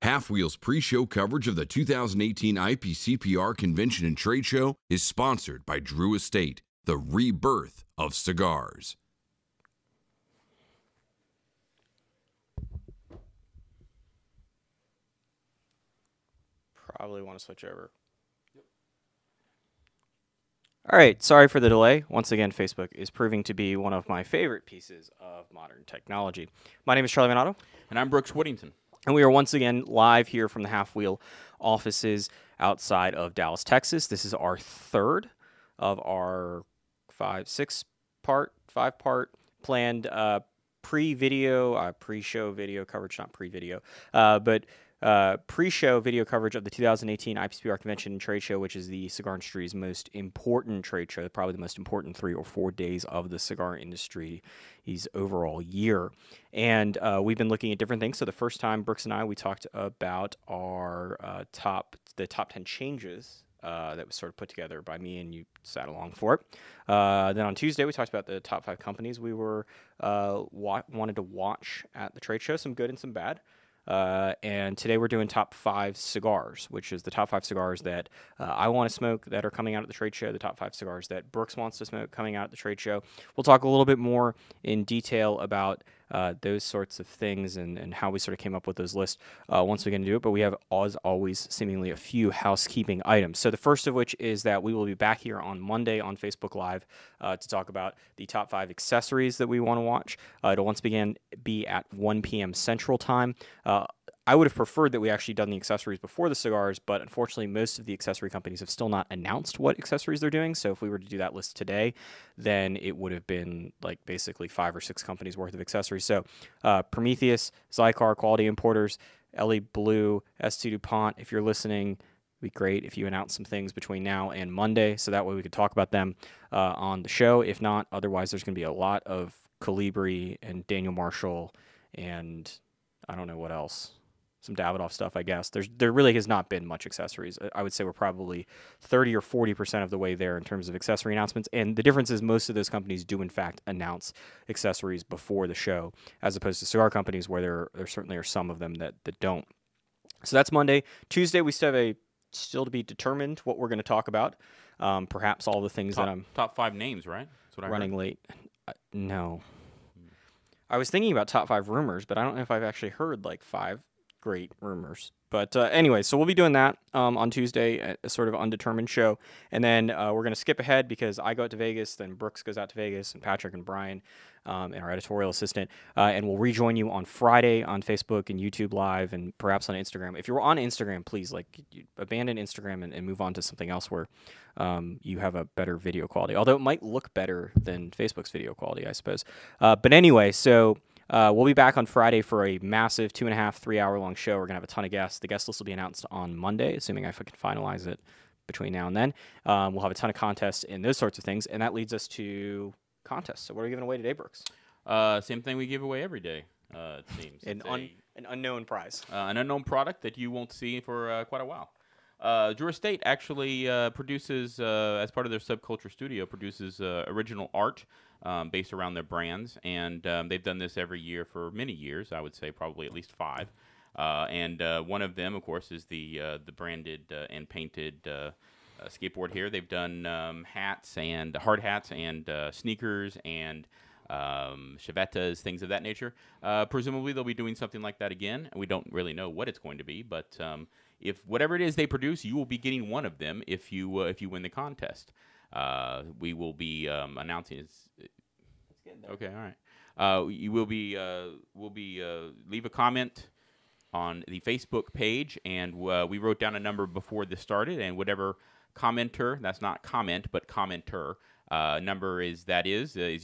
Halfwheel's pre-show coverage of the 2018 IPCPR Convention and Trade Show is sponsored by Drew Estate, the rebirth of cigars. Probably want to switch over. All right, sorry for the delay. Once again, Facebook is proving to be one of my favorite pieces of modern technology. My name is Charlie Minato. And I'm Brooks Whittington. And we are once again live here from the Half Wheel offices outside of Dallas, Texas. This is our third of our five-part planned pre-show video coverage, not pre-video, but pre-show video coverage of the 2018 IPCPR Convention and Trade Show, which is the cigar industry's most important trade show, probably the most important 3 or 4 days of the cigar industry's overall year. And we've been looking at different things. So the first time, Brooks and I, we talked about our top 10 changes that was sort of put together by me, and you sat along for it. Then on Tuesday, we talked about the top 5 companies we were wanted to watch at the trade show, some good and some bad. And today we're doing top 5 cigars, which is the top 5 cigars that I want to smoke that are coming out at the trade show, the top 5 cigars that Brooks wants to smoke coming out at the trade show. We'll talk a little bit more in detail about those sorts of things and how we sort of came up with those lists once we get into it. But we have, as always, seemingly a few housekeeping items. So the first of which is that we will be back here on Monday on Facebook Live to talk about the top 5 accessories that we want to watch. It'll once again be at 1 p.m. Central Time. I would have preferred that we actually done the accessories before the cigars, but unfortunately most of the accessory companies have still not announced what accessories they're doing. So if we were to do that list today, then it would have been like basically 5 or 6 companies worth of accessories. So Prometheus, Zycar, Quality Importers, LE Blue, S2 DuPont, if you're listening, it'd be great if you announce some things between now and Monday, so that way we could talk about them on the show. If not, otherwise there's going to be a lot of Colibri and Daniel Marshall and I don't know what else. Some Davidoff stuff, I guess. There really has not been much accessories. I would say we're probably 30 or 40% of the way there in terms of accessory announcements. And the difference is most of those companies do, in fact, announce accessories before the show, as opposed to cigar companies where there certainly are some of them that don't. So that's Monday. Tuesday, we still have still to be determined what we're going to talk about. Perhaps all the things that I'm... Top 5 names, right? That's what I running heard. Late. No. I was thinking about top 5 rumors, but I don't know if I've actually heard like 5 great rumors. But anyway, so we'll be doing that on Tuesday, a sort of undetermined show. And then we're going to skip ahead because I go out to Vegas, then Brooks goes out to Vegas, and Patrick and Brian, and our editorial assistant. And we'll rejoin you on Friday on Facebook and YouTube Live and perhaps on Instagram. If you're on Instagram, please you abandon Instagram and move on to something else where you have a better video quality. Although it might look better than Facebook's video quality, I suppose. But anyway, so... we'll be back on Friday for a massive 2.5, 3 hour long show. We're going to have a ton of guests. The guest list will be announced on Monday, assuming I can finalize it between now and then. We'll have a ton of contests and those sorts of things. And that leads us to contests. So what are we giving away today, Brooks? Same thing we give away every day, it seems. An unknown prize. An unknown product that you won't see for quite a while. Drew Estate actually produces, as part of their Subculture Studio, produces original art based around their brands, and they've done this every year for many years. I would say probably at least 5. And one of them, of course, is the branded and painted skateboard here. They've done hats and hard hats and sneakers and chevettas, things of that nature. Presumably they'll be doing something like that again. We don't really know what it's going to be, but if whatever it is they produce, you will be getting one of them if you win the contest. We will be announcing. Okay, all right. You will be leave a comment on the Facebook page, and we wrote down a number before this started, and whatever commenter, that's not comment but commenter, number is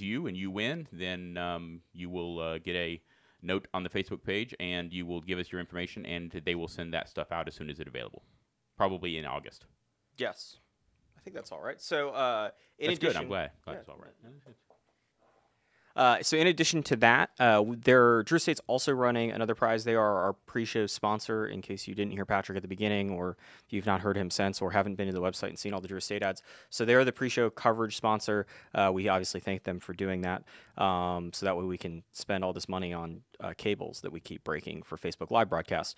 you, and you win, then you will get a note on the Facebook page, and you will give us your information, and they will send that stuff out as soon as it's available, probably in August. Yes. I think that's all right. So, in that's addition, good. I'm glad it's all right. So in addition to that, Drew Estate's also running another prize. They are our pre-show sponsor, in case you didn't hear Patrick at the beginning, or if you've not heard him since, or haven't been to the website and seen all the Drew Estate ads. So they are the pre-show coverage sponsor. We obviously thank them for doing that, so that way we can spend all this money on cables that we keep breaking for Facebook Live broadcasts.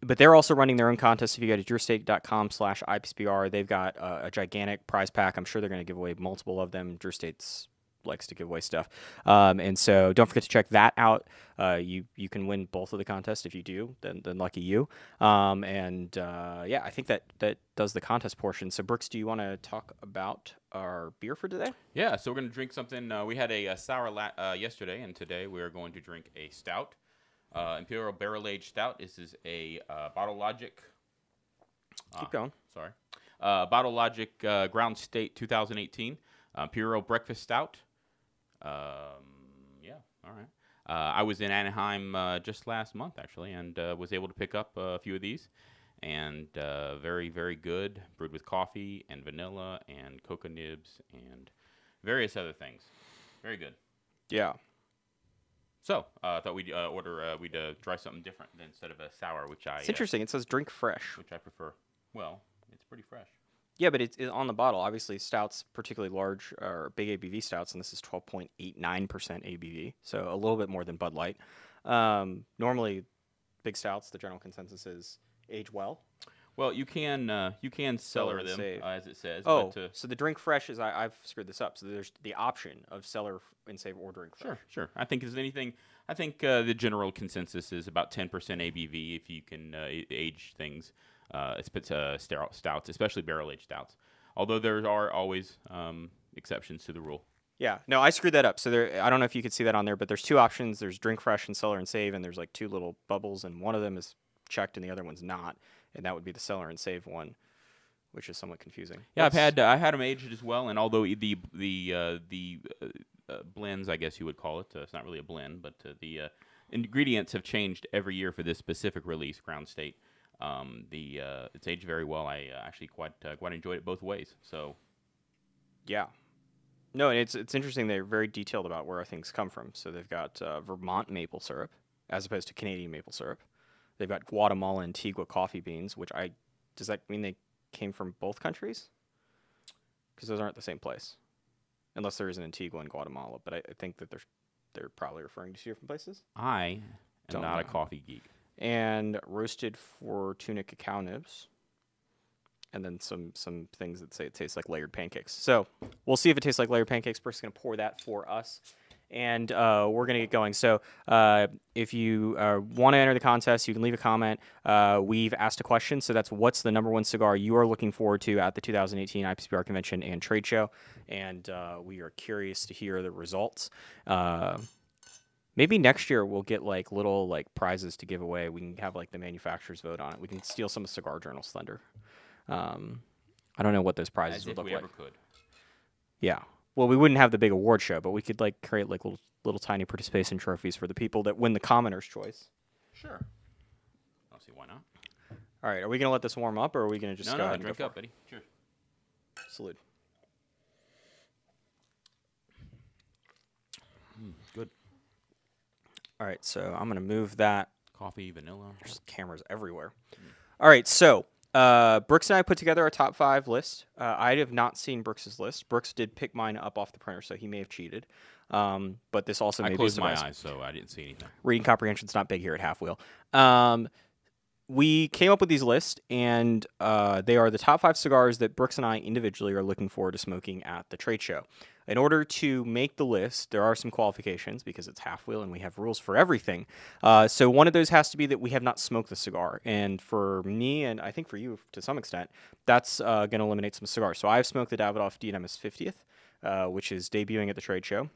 But they're also running their own contest. If you go to drewestate.com/IPCPR, they've got a gigantic prize pack. I'm sure they're going to give away multiple of them. Drew Estate's likes to give away stuff. And so don't forget to check that out. You can win both of the contests. If you do, then lucky you. Yeah, I think that does the contest portion. So Brooks, do you want to talk about our beer for today? Yeah, so we're going to drink something. We had a sour yesterday, and today we are going to drink a stout. Imperial Barrel Aged Stout. This is a Bottle Logic. Keep going. Sorry. Bottle Logic Ground State 2018 Imperial Breakfast Stout. Yeah, all right. I was in Anaheim just last month, actually, and was able to pick up a few of these. And very, very good. Brewed with coffee and vanilla and cocoa nibs and various other things. Very good. Yeah. So I thought we'd try something different instead of a sour, which It's interesting. It says drink fresh, which I prefer. Well, it's pretty fresh. Yeah, but it's on the bottle. Obviously, stouts, particularly large or big ABV stouts, and this is 12.89% ABV, so a little bit more than Bud Light. Normally, big stouts, the general consensus is age well. Well, you can cellar them, as it says. Oh, so the drink fresh is I've screwed this up. So there's the option of cellar and save or drink fresh. Sure. I think the general consensus is about 10% ABV if you can age things. Stouts, especially barrel-aged stouts. Although there are always exceptions to the rule. Yeah, no, I screwed that up. So I don't know if you could see that on there, but there's two options. There's drink fresh and cellar and save, and there's like two little bubbles, and one of them is checked and the other one's not, and that would be the cellar and save one, which is somewhat confusing. Yeah, I had them aged as well, and although the blends, I guess you would call it, it's not really a blend, but the ingredients have changed every year for this specific release, Ground State. It's aged very well. I actually quite enjoyed it both ways. So, yeah, no, and it's interesting. They're very detailed about where things come from. So they've got Vermont maple syrup as opposed to Canadian maple syrup. They've got Guatemala Antigua coffee beans, which does that mean they came from both countries? Because those aren't the same place, unless there is an Antigua in Guatemala. But I think that they're probably referring to two different places. I am not a coffee geek. And roasted Fortuna cacao nibs, and then some things that say it tastes like layered pancakes. So we'll see if it tastes like layered pancakes. Bruce is going to pour that for us, and we're going to get going. So if you want to enter the contest, you can leave a comment. We've asked a question, so that's what's the number one cigar you are looking forward to at the 2018 IPCPR Convention and Trade Show, and we are curious to hear the results. Maybe next year we'll get like little like prizes to give away. We can have like the manufacturers vote on it. We can steal some of Cigar Journal's thunder. I don't know what those prizes would look like. As if we ever could. Yeah. Well, we wouldn't have the big award show, but we could like create like little tiny participation trophies for the people that win the Commoner's Choice. Sure. I'll see why not. All right. Are we gonna let this warm up, or are we gonna just go ahead and drink up, buddy? Cheers. Salute. Good. All right, so I'm going to move that. Coffee, vanilla. There's cameras everywhere. All right, so Brooks and I put together a top 5 list. I have not seen Brooks's list. Brooks did pick mine up off the printer, so he may have cheated. But this also may be closed my eyes, so I didn't see anything. Reading comprehension's not big here at Halfwheel. We came up with these lists, and they are the top 5 cigars that Brooks and I individually are looking forward to smoking at the trade show. In order to make the list, there are some qualifications because it's Halfwheel and we have rules for everything. So one of those has to be that we have not smoked the cigar. And for me, and I think for you to some extent, that's going to eliminate some cigars. So I've smoked the Davidoff DNM's 50th, which is debuting at the trade show.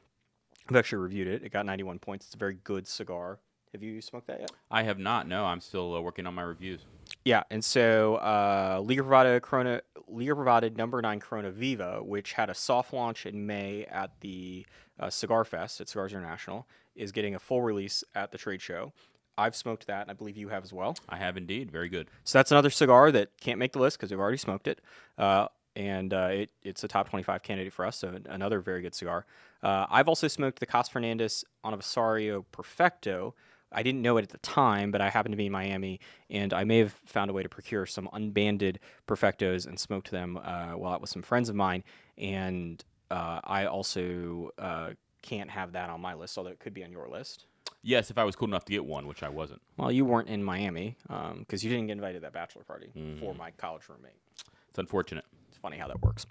I've actually reviewed it. It got 91 points. It's a very good cigar. Have you smoked that yet? I have not. No, I'm still working on my reviews. Yeah, and so Liga Privada number 9 Corona Viva, which had a soft launch in May at the Cigar Fest at Cigars International, is getting a full release at the trade show. I've smoked that, and I believe you have as well. I have indeed. Very good. So that's another cigar that can't make the list because we've already smoked it. and it's a top 25 candidate for us, so another very good cigar. I've also smoked the Cas Fernandez Aniversario Perfecto. I didn't know it at the time, but I happened to be in Miami, and I may have found a way to procure some unbanded Perfectos and smoked them while out with some friends of mine. And I also can't have that on my list, although it could be on your list. Yes, if I was cool enough to get one, which I wasn't. Well, you weren't in Miami because you didn't get invited to that bachelor party for my college roommate. It's unfortunate. It's funny how that works.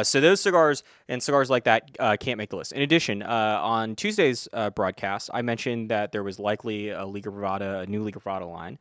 So those cigars and cigars like that can't make the list. In addition, on Tuesday's broadcast, I mentioned that there was likely a Liga Privada, a new Liga Privada line.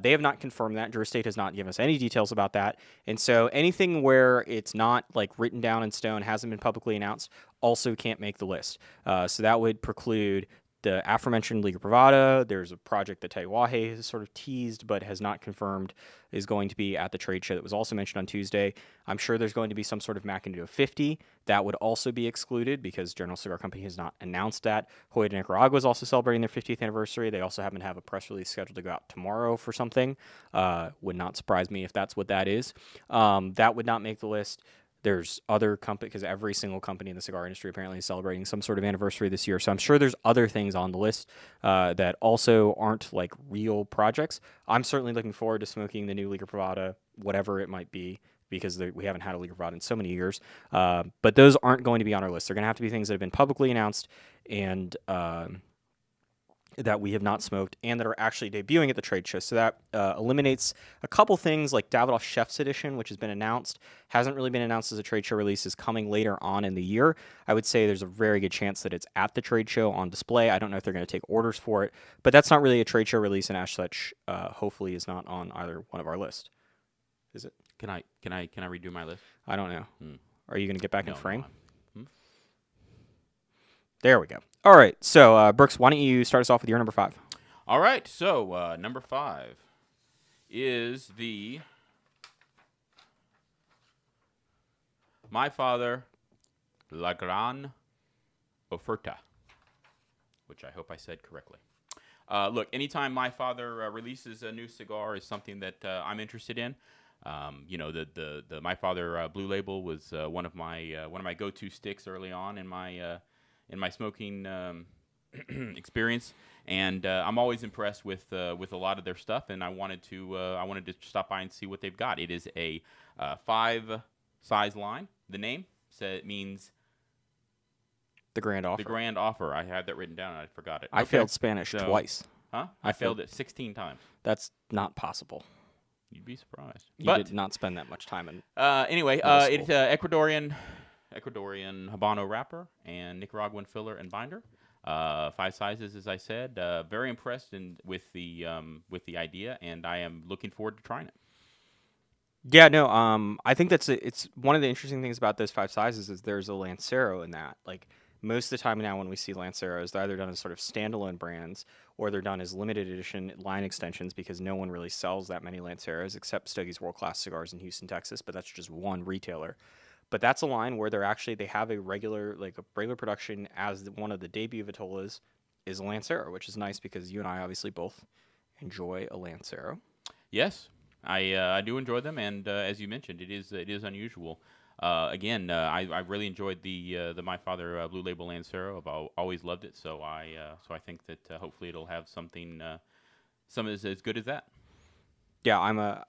They have not confirmed that. Drew Estate has not given us any details about that. And so anything where it's not like written down in stone, hasn't been publicly announced, also can't make the list. So that would preclude the aforementioned Liga Privada. There's a project that Taiwahe has sort of teased but has not confirmed is going to be at the trade show that was also mentioned on Tuesday. I'm sure there's going to be some sort of Macanudo 50. That would also be excluded because General Cigar Company has not announced that. Hoya de Nicaragua is also celebrating their 50th anniversary. They also happen to have a press release scheduled to go out tomorrow for something. Would not surprise me if that's what that is. That would not make the list. There's other companies, because every single company in the cigar industry apparently is celebrating some sort of anniversary this year. So I'm sure there's other things on the list that also aren't like real projects. I'm certainly looking forward to smoking the new Liga Privada, whatever it might be, because we haven't had a Liga Privada in so many years. But those aren't going to be on our list. They're going to have to be things that have been publicly announced and that we have not smoked and that are actually debuting at the trade show. So that eliminates a couple things like Davidoff Chef's Edition, which has been announced, hasn't really been announced as a trade show release, is coming later on in the year. I would say there's a very good chance that it's at the trade show on display. I don't know if they're going to take orders for it, but that's not really a trade show release, and as such, hopefully is not on either one of our list. Is it? Can I redo my list? I don't know. Are you going to get back in frame? No. There we go. All right. So, Brooks, why don't you start us off with your number 5? All right. So, number 5 is the My Father La Gran Oferta, which I hope I said correctly. Look, anytime My Father releases a new cigar is something that I'm interested in. The My Father Blue Label was one of my go-to sticks early on in my smoking experience, and I'm always impressed with a lot of their stuff. And I wanted to stop by and see what they've got. It is a 5 size line. The name means The Grand Offer. The Grand Offer. I had that written down and I forgot it. I failed Spanish twice. Huh? I failed it 16 times. That's not possible. You'd be surprised. You did not spend that much time in. Anyway, it's Ecuadorian Habano wrapper and Nicaraguan filler and binder. 5 sizes, as I said. Very impressed with the idea, and I am looking forward to trying it. Yeah, no. I think it's one of the interesting things about those 5 sizes is there's a Lancero in that. Like most of the time now, when we see Lanceros, they're either done as sort of standalone brands or they're done as limited edition line extensions because no one really sells that many Lanceros except Stogies World Class Cigars in Houston, Texas. But that's just one retailer. But that's a line where they have a regular production as one of the debut Vitolas is a Lancero, which is nice because you and I obviously both enjoy a Lancero. Yes, I do enjoy them, and as you mentioned, it is unusual. Again, I really enjoyed the My Father Blue Label Lancero. I've always loved it, so I think that hopefully it'll have something as good as that. Yeah,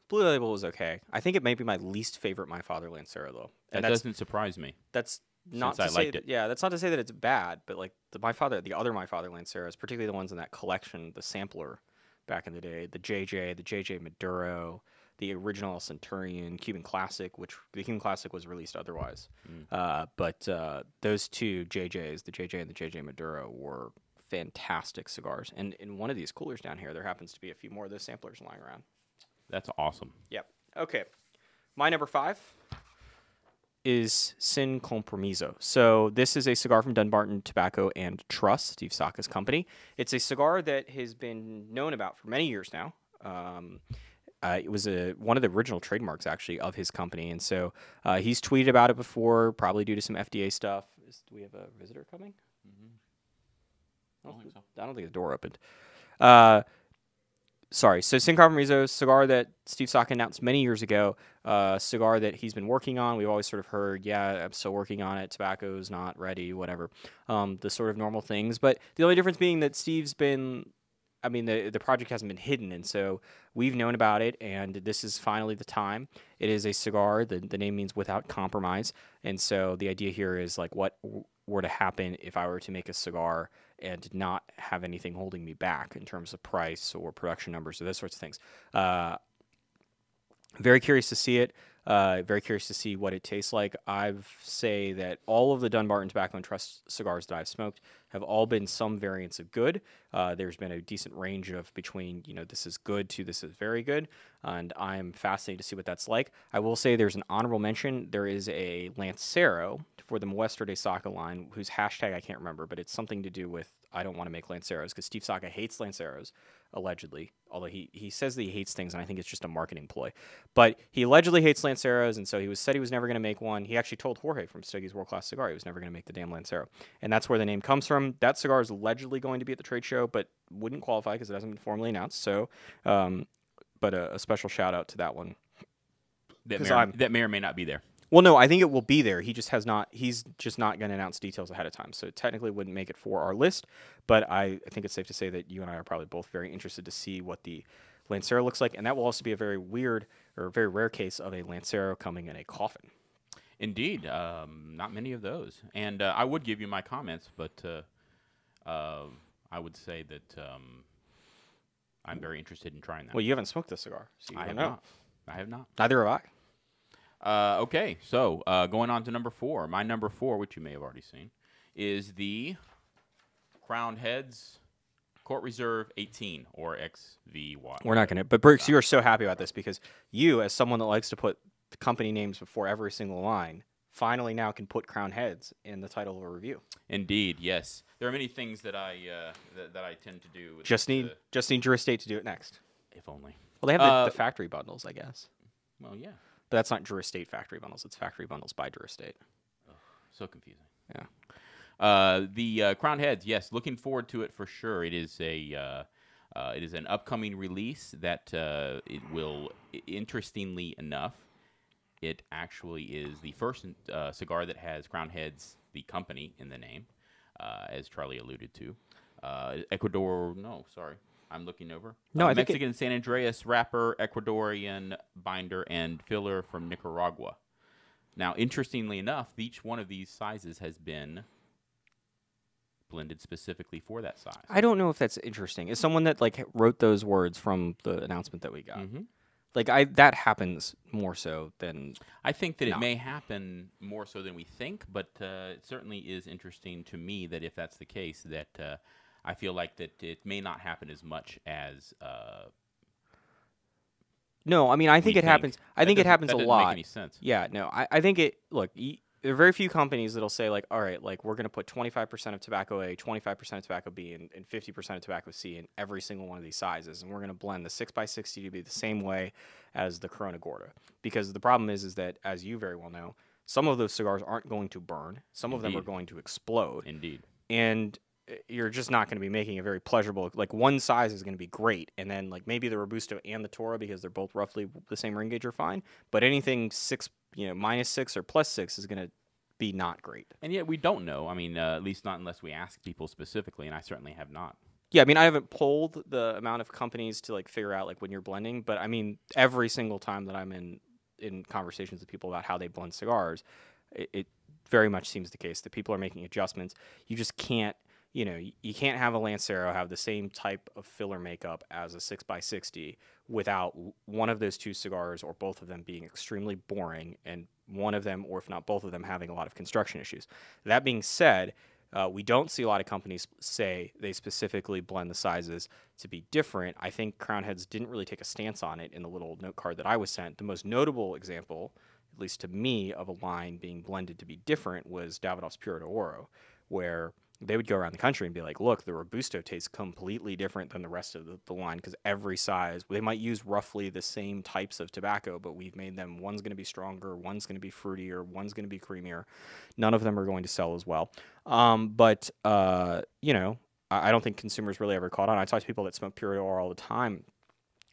Blue Label was okay. I think it may be my least favorite My Father Lancero, though. And that doesn't surprise me. That's not to say that, yeah, that's not to say that it's bad, but like the other My Father Lanceros, particularly the ones in that collection, the sampler back in the day, the JJ Maduro, the original El Centurion, Cuban Classic, which the Cuban Classic was released otherwise. But those two JJs, the JJ and the JJ Maduro, were fantastic cigars. And in one of these coolers down here, there happens to be a few more of those samplers lying around. That's awesome. Yep. Okay. My number 5 is Sin Compromiso. So this is a cigar from Dunbarton Tobacco and Trust, Steve Saka's company. It's a cigar that has been known about for many years now. It was one of the original trademarks, actually, of his company. And so he's tweeted about it before, probably due to some FDA stuff. Do we have a visitor coming? I don't think so. I don't think the door opened. Sorry. So Sin Compromiso, cigar that Steve Saka announced many years ago, cigar that he's been working on. We've always sort of heard, yeah, I'm still working on it. Tobacco's not ready, whatever. The sort of normal things. But the only difference being that Steve's been, I mean, the project hasn't been hidden. And so we've known about it, and this is finally the time. It is a cigar. The name means without compromise. And so the idea here is like what were to happen if I were to make a cigar and not have anything holding me back in terms of price or production numbers or those sorts of things. Very curious to see it. Very curious to see what it tastes like. I've say that all of the Dunbarton Tobacco and Trust cigars that I've smoked have all been some variants of good. There's been a decent range of between, this is good to this is very good, and I'm fascinated to see what that's like. I will say there's an honorable mention. There is a Lancero for the Modesto de Saka line, whose hashtag I can't remember, but it's something to do with I don't want to make Lanceros, because Steve Saka hates Lanceros, allegedly, although he says that he hates things, and I think it's just a marketing ploy. But he allegedly hates Lanceros, and so said he was never going to make one. He actually told Jorge from Steggy's World Class Cigar he was never going to make the damn Lancero. And that's where the name comes from. That cigar is allegedly going to be at the trade show, but wouldn't qualify because it hasn't been formally announced. So, but a special shout out to that one. That may or may not be there. Well, no, I think it will be there. He just has not. He's just not going to announce details ahead of time, so it technically wouldn't make it for our list. But I think it's safe to say that you and I are probably both very interested to see what the Lancero looks like, and that will also be a very weird or very rare case of a Lancero coming in a coffin. Indeed, not many of those. And I would give you my comments, but I would say that I'm very interested in trying that. Well, you haven't smoked this cigar, so you don't know. I have not. Neither have I. Okay, so going on to number 4. My number 4, which you may have already seen, is the Crowned Heads Court Reserve 18, or XVY. We're not going to. But, Brooks, you are so happy about this because you, as someone that likes to put company names before every single line, finally now can put Crowned Heads in the title of a review. Indeed, yes. There are many things that I that I tend to do. Just need Drew Estate to do it next. If only. Well, they have the factory bundles, I guess. Well, yeah. But that's not Drew Estate factory bundles. It's factory bundles by Drew Estate. Oh, so confusing. Yeah. The Crowned Heads, yes, looking forward to it for sure. It is an upcoming release that it will, interestingly enough, it actually is the first cigar that has Crowned Heads, the company, in the name, as Charlie alluded to. I'm looking over. No, I Mexican think San Andreas wrapper, Ecuadorian binder, and filler from Nicaragua. Now, interestingly enough, each one of these sizes has been blended specifically for that size. I don't know if that's interesting. As someone that wrote those words from the announcement that we got, that happens more so than I think that it may happen more so than we think, but it certainly is interesting to me that if that's the case, that I feel like that it may not happen as much as. No, I mean I think it happens. I think it happens a lot. That doesn't make any sense. Yeah, no, I think it. Look, there are very few companies that'll say all right, we're going to put 25% of tobacco A, 25% of tobacco B, and 50% of tobacco C in every single one of these sizes, and we're going to blend the 6x60 to be the same way as the Corona Gorda. Because the problem is that, as you very well know, some of those cigars aren't going to burn. Some of them are going to explode. Indeed. And you're just not going to be making a very pleasurable. One size is going to be great, and then maybe the Robusto and the Toro, because they're both roughly the same ring gauge, are fine. But anything -6 or +6 is going to be not great. And yet we don't know. I mean, at least not unless we ask people specifically, and I certainly have not. Yeah, I mean, I haven't polled the amount of companies to figure out when you're blending, but I mean, every single time that I'm in conversations with people about how they blend cigars, it very much seems the case that people are making adjustments. You just can't. You can't have a Lancero have the same type of filler makeup as a 6x60 without one of those two cigars or both of them being extremely boring and one of them, or if not both of them, having a lot of construction issues. That being said, we don't see a lot of companies say they specifically blend the sizes to be different. I think Crowned Heads didn't really take a stance on it in the little note card that I was sent. The most notable example, at least to me, of a line being blended to be different was Davidoff's Puro de Oro, where they would go around the country and be like, look, the Robusto tastes completely different than the rest of the line because every size, they might use roughly the same types of tobacco, but we've made them, one's going to be stronger, one's going to be fruitier, one's going to be creamier. None of them are going to sell as well. But I don't think consumers really ever caught on. I talk to people that smoke Puro de Oro all the time,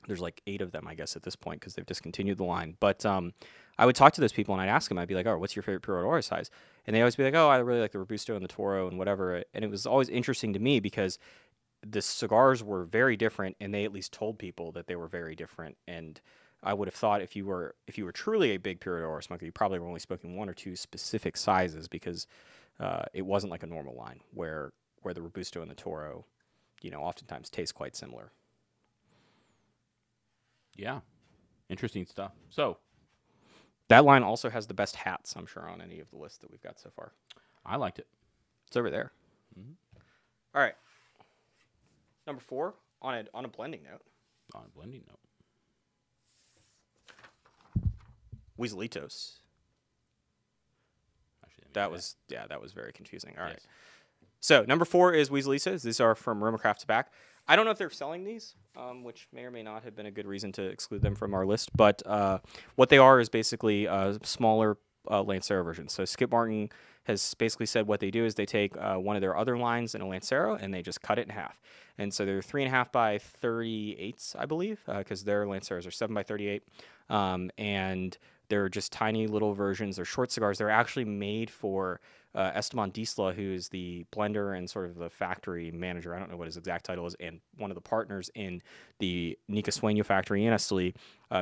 There's like 8 of them, I guess, at this point because they've discontinued the line. But I would talk to those people and I'd ask them, I'd be like, oh, what's your favorite Pure Oro size? And they always be like, oh, I really like the Robusto and the Toro and whatever. And it was always interesting to me because the cigars were very different, and they at least told people that they were very different. And I would have thought if you were truly a big Pure Oro smoker, you probably were only smoking 1 or 2 specific sizes because it wasn't like a normal line where the Robusto and the Toro, oftentimes taste quite similar. Yeah. Interesting stuff. So, that line also has the best hats, I'm sure, on any of the lists that we've got so far. I liked it. It's over there. Mm-hmm. All right. Number 4, on a blending note. On a blending note. Weaselitos. Actually, That was very confusing. All right. Yes. So, number 4 is Weaselitos. These are from Rimmercraft Tobacco. I don't know if they're selling these, which may or may not have been a good reason to exclude them from our list. But what they are is basically smaller Lancero versions. So Skip Martin has basically said what they do is they take one of their other lines in a Lancero and they just cut it in half. And so they're 3.5 by 38s, I believe, because their Lanceros are 7 by 38. And they're just tiny little versions. They're short cigars. They're actually made for Esteban Disla, who is the blender and sort of the factory manager. I don't know what his exact title is, and one of the partners in the Nica Sueño factory in Esteli.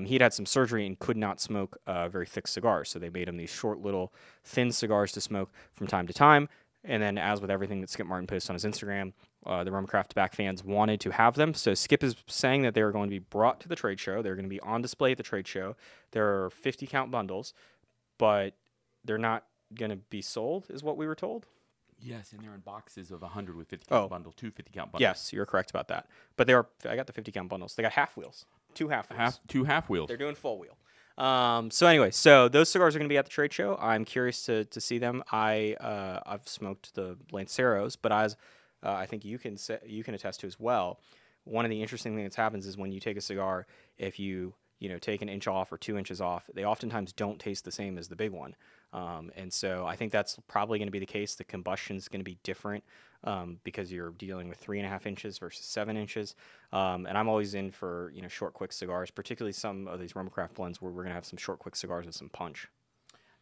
He'd had some surgery and could not smoke very thick cigars, so they made him these short, little, thin cigars to smoke from time to time. And then, as with everything that Skip Martin posts on his Instagram, the Rimmercraft Tobacco fans wanted to have them. So Skip is saying that they are going to be brought to the trade show. They're going to be on display at the trade show. There are 50-count bundles, but they're not going to be sold, is what we were told. Yes, and they're in boxes of 100 with 50-count bundle, 2 50-count bundles. Yes, you're correct about that. But I got the 50-count bundles. They got half wheels, 2 half wheels. 2 half wheels. They're doing full wheel. So anyway, those cigars are going to be at the trade show. I'm curious to see them. I've smoked the Lanceros, but as I think you can attest to as well, one of the interesting things that happens is when you take a cigar, if you take an inch off or 2 inches off, they oftentimes don't taste the same as the big one. And so I think that's probably going to be the case. The combustion is going to be different because you're dealing with 3.5 inches versus 7 inches. And I'm always in for short, quick cigars, particularly some of these Rimmercraft blends where we're going to have some short, quick cigars with some punch.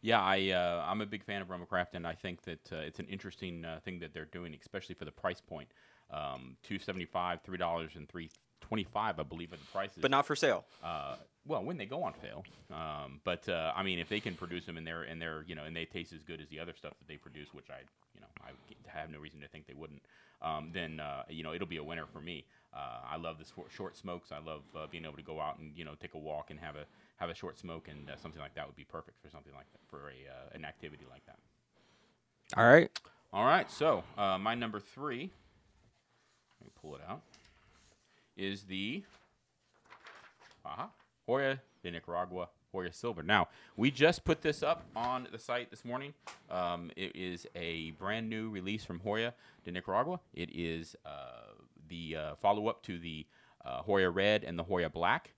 Yeah, I'm a big fan of Rimmercraft, and I think that it's an interesting thing that they're doing, especially for the price point. $2.75, $3, and $3.25, I believe, are the prices. But not for sale. Well, when they go on sale. But I mean, if they can produce them and they taste as good as the other stuff that they produce, which I have no reason to think they wouldn't, then it'll be a winner for me. I love the short smokes. I love being able to go out and take a walk and have a short smoke, and something like that would be perfect for something like that, for an activity like that. All right. So my number 3. Let me pull it out. Is the Joya de Nicaragua Joya Silver. Now, we just put this up on the site this morning. It is a brand new release from Joya de Nicaragua. It is the follow-up to the Joya Red and the Joya Black.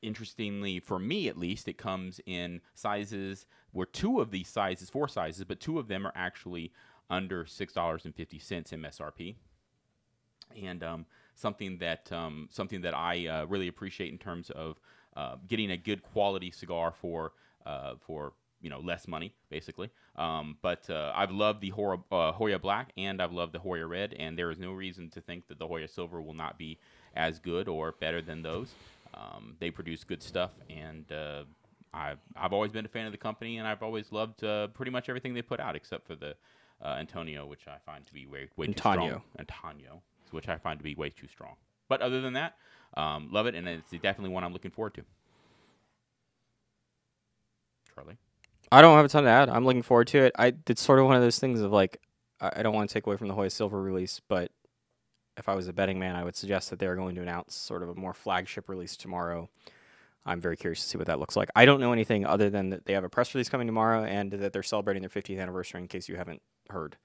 Interestingly, for me at least, it comes in sizes where 2 of these sizes, 4 sizes, but 2 of them are actually under $6.50 MSRP. And something that I really appreciate in terms of getting a good quality cigar for less money, basically. But I've loved the Joya Black and I've loved the Joya Red, and there is no reason to think that the Joya Silver will not be as good or better than those. They produce good stuff, and I've always been a fan of the company, and I've always loved pretty much everything they put out, except for the Antonio, which I find to be way too strong. Antonio, which I find to be way too strong. But other than that, love it, and it's definitely one I'm looking forward to. Charlie? I don't have a ton to add. I'm looking forward to it. It's sort of one of those things of like, I don't want to take away from the Joya Silver release, but if I was a betting man, I would suggest that they're going to announce sort of a more flagship release tomorrow. I'm very curious to see what that looks like. I don't know anything other than that they have a press release coming tomorrow and that they're celebrating their 50th anniversary, in case you haven't heard.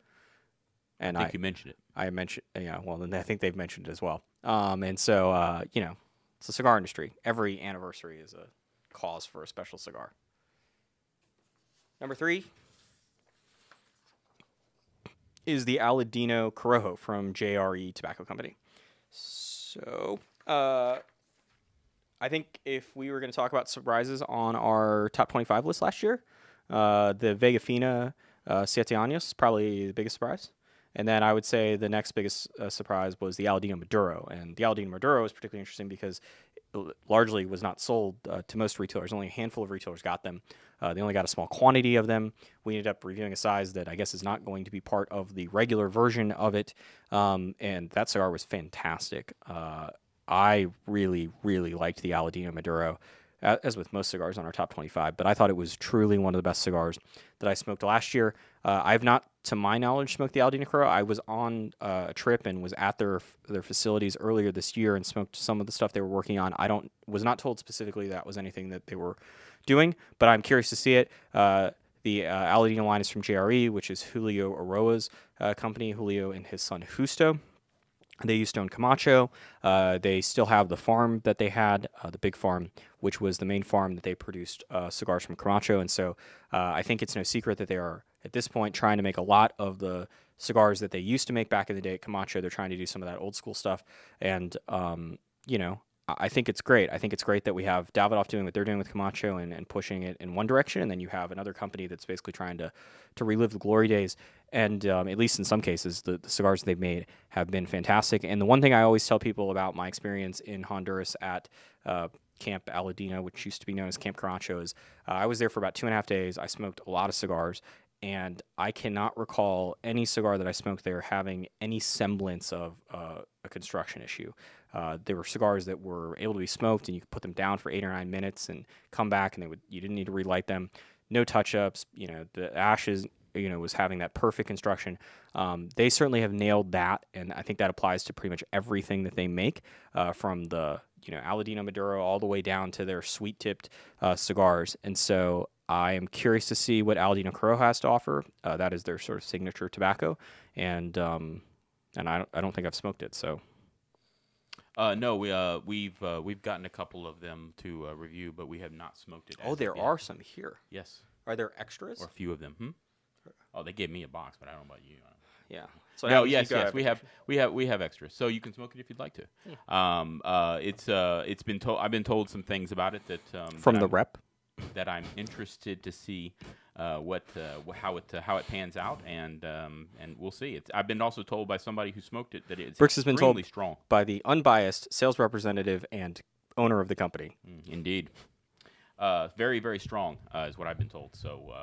And I think you mentioned it. I mentioned, yeah, well, then I think they've mentioned it as well. And so, it's the cigar industry. Every anniversary is a cause for a special cigar. Number 3 is the Aladino Corojo from JRE Tobacco Company. So, I think if we were going to talk about surprises on our top 25 list last year, the Vega Fina Siete Años probably the biggest surprise. And then I would say the next biggest surprise was the Aladino Maduro. And the Aladino Maduro is particularly interesting because it largely was not sold to most retailers. Only a handful of retailers got them. They only got a small quantity of them. We ended up reviewing a size that I guess is not going to be part of the regular version of it. And that cigar was fantastic. I really, really liked the Aladino Maduro, as with most cigars on our top 25, but I thought it was truly one of the best cigars that I smoked last year. I've not, to my knowledge, smoked the Aladino Maduro. I was on a trip and was at their facilities earlier this year and smoked some of the stuff they were working on. Was not told specifically that was anything that they were doing, but I'm curious to see it. The Aladino line is from JRE, which is Julio Aroa's company, Julio and his son Justo. They used to own Camacho. They still have the farm that they had, the big farm, which was the main farm that they produced cigars from Camacho. And so I think it's no secret that they are, at this point, trying to make a lot of the cigars that they used to make back in the day at Camacho. They're trying to do some of that old school stuff. And, I think it's great. I think it's great that we have Davidoff doing what they're doing with Camacho and pushing it in one direction, and then you have another company that's basically trying to relive the glory days. And at least in some cases, the cigars they've made have been fantastic. And the one thing I always tell people about my experience in Honduras at Camp Aladino, which used to be known as Camp Camacho, is I was there for about 2.5 days. I smoked a lot of cigars, and I cannot recall any cigar that I smoked there having any semblance of a construction issue. There were cigars that were able to be smoked, and you could put them down for 8 or 9 minutes and come back, and you didn't need to relight them. No touch-ups. The ashes, was having that perfect construction. They certainly have nailed that, and I think that applies to pretty much everything that they make, from the Aladino Maduro all the way down to their sweet-tipped cigars. And so I am curious to see what Aladino Corojo has to offer. That is their sort of signature tobacco, and I don't think I've smoked it, so. No, we've gotten a couple of them to review, but we have not smoked it. Oh, there are some here. Yes. Are there extras? Or a few of them. Oh, they gave me a box, but I don't know about you. Yeah. So no, yes, we have extras, so you can smoke it if you'd like to. It's been told. I've been told some things about it that from the rep that I'm interested to see how it pans out, and we'll see. I've been also told by somebody who smoked it that it's Brooks has been told strong by the unbiased sales representative and owner of the company. Indeed, very, very strong is what I've been told. So.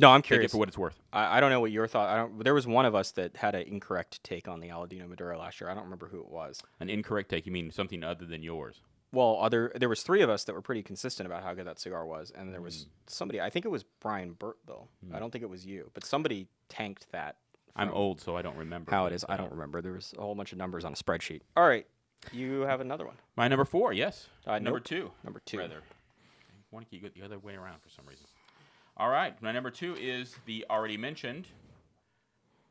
No, I'm curious. Take it for what it's worth. I don't know what your thought. There was one of us that had an incorrect take on the Aladino Maduro last year. I don't remember who it was. An incorrect take? You mean something other than yours? Well, there was 3 of us that were pretty consistent about how good that cigar was, and there was somebody. I think it was Brian Burt, though. I don't think it was you, but somebody tanked that. I'm old, so I don't remember how it is. I don't remember. There was a whole bunch of numbers on a spreadsheet. All right, you have another one. My number 4, yes. Number nope. 2. Number 2. Rather, I want to keep it the other way around for some reason. All right, my number 2 is the already mentioned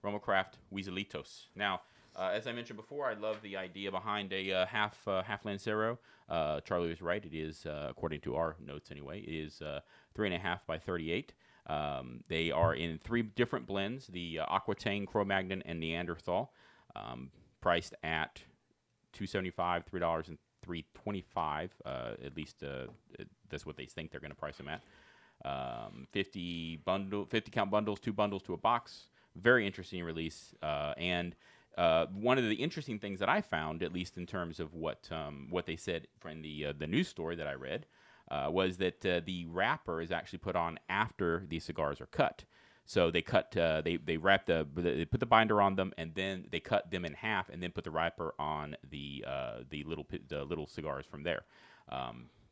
Romocraft Weaselitos. Now, as I mentioned before, I love the idea behind a half Lancero. Charlie was right. It is, according to our notes anyway, it is 3.5 by 38. They are in 3 different blends: the Aquitaine, Cro-Magnon, and Neanderthal, priced at $2.75, $3, and $3.25. At least that's what they think they're going to price them at. 50 count bundles, 2 bundles to a box. Very interesting release, and one of the interesting things that I found, at least in terms of what they said from the news story that I read, was that the wrapper is actually put on after the cigars are cut. So they cut, they put the binder on them, and then they cut them in half, and then put the wrapper on the little cigars from there.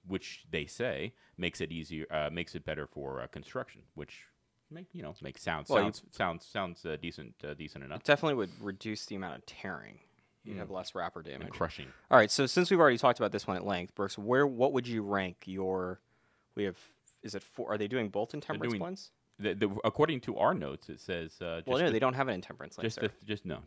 Which they say makes it easier, makes it better for construction, which sounds decent enough. It definitely would reduce the amount of tearing. You'd have less wrapper damage. And crushing. All right, so since we've already talked about this one at length, Brooks, what would you rank your? Is it 4? Are they doing both intemperance blends? According to our notes, it says. They don't have an intemperance. Just the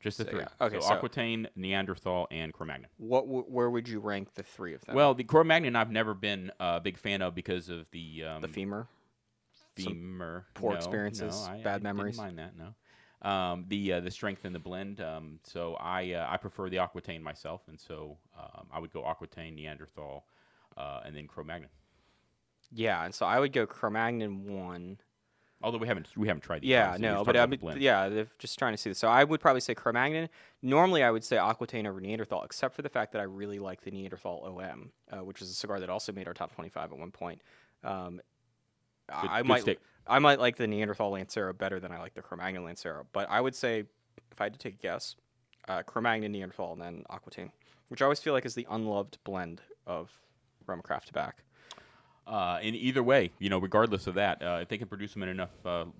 3. Yeah. Okay, so Aquitaine, Neanderthal, and Cro-Magnon. Where would you rank the 3 of them? Well, the Cro-Magnon I've never been a big fan of because of the femur. Femur. Poor experiences, bad memories. Didn't mind that. the strength in the blend. So I prefer the Aquitaine myself, and so I would go Aquitaine, Neanderthal, and then Cro-Magnon. Yeah, and so I would go Cro-Magnon 1. Although we haven't tried these. Yeah, obviously. no, We're but talking I about the mean, blend. yeah, they're just trying to see this. So I would probably say Cro-Magnon. Normally, I would say Aquitaine over Neanderthal, except for the fact that I really like the Neanderthal OM, which is a cigar that also made our top 25 at one point. Good stick. I might like the Neanderthal Lancero better than I like the Cro-Magnon Lancero, but I would say, if I had to take a guess, Cro-Magnon, Neanderthal, and then Aquitaine, which I always feel like is the unloved blend of rum craft tobacco. In either way, regardless of that, if they can produce them in enough,